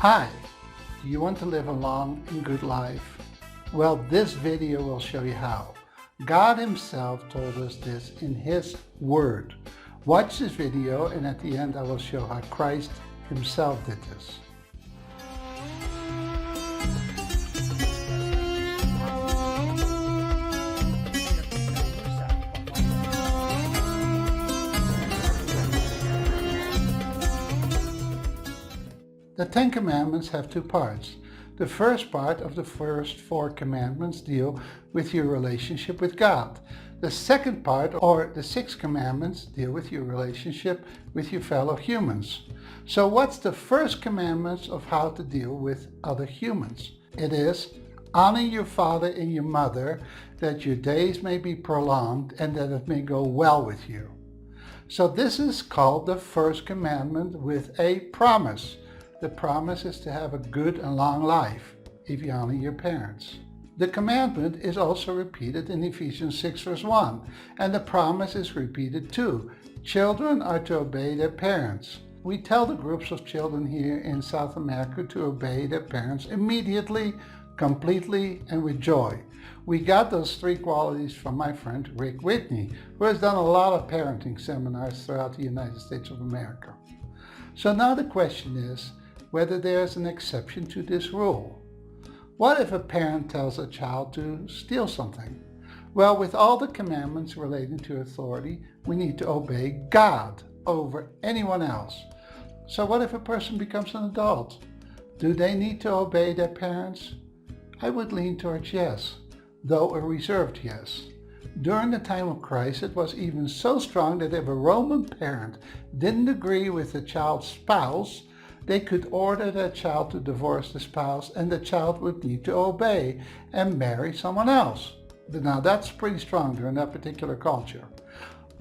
Hi, do you want to live a long and good life? Well, this video will show you how. God Himself told us this in His Word. Watch this video and at the end I will show how Christ Himself did this. The Ten Commandments have two parts. The first part of the first four commandments deal with your relationship with God. The second part, or the six commandments, deal with your relationship with your fellow humans. So what's the first commandment of how to deal with other humans? It is, honor your father and your mother, that your days may be prolonged and that it may go well with you. So this is called the first commandment with a promise. The promise is to have a good and long life if you honor your parents. The commandment is also repeated in Ephesians 6 verse 1, and the promise is repeated too. Children are to obey their parents. We tell the groups of children here in South America to obey their parents immediately, completely, and with joy. We got those three qualities from my friend Rick Whitney, who has done a lot of parenting seminars throughout the United States of America. So now the question is, whether there's an exception to this rule. What if a parent tells a child to steal something? Well, with all the commandments relating to authority, we need to obey God over anyone else. So what if a person becomes an adult? Do they need to obey their parents? I would lean towards yes, though a reserved yes. During the time of Christ, it was even so strong that if a Roman parent didn't agree with the child's spouse, they could order their child to divorce the spouse and the child would need to obey and marry someone else. Now that's pretty strong during that particular culture.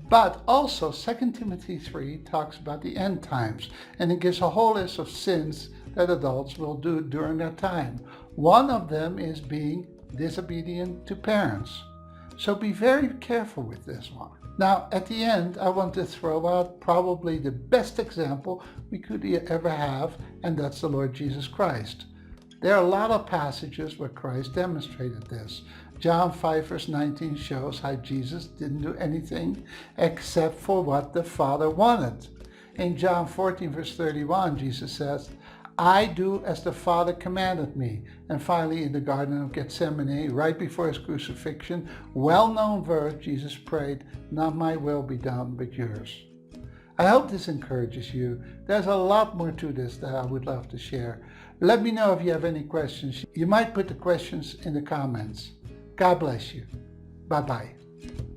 But also 2 Timothy 3 talks about the end times, and it gives a whole list of sins that adults will do during that time. One of them is being disobedient to parents. So be very careful with this one. Now, at the end, I want to throw out probably the best example we could ever have, and that's the Lord Jesus Christ. There are a lot of passages where Christ demonstrated this. John 5 verse 19 shows how Jesus didn't do anything except for what the Father wanted. In John 14 verse 31, Jesus says, I do as the Father commanded me. And finally in the Garden of Gethsemane, right before his crucifixion, well-known verse, Jesus prayed, not my will be done, but yours. I hope this encourages you. There's a lot more to this that I would love to share. Let me know if you have any questions. You might put the questions in the comments. God bless you. Bye-bye.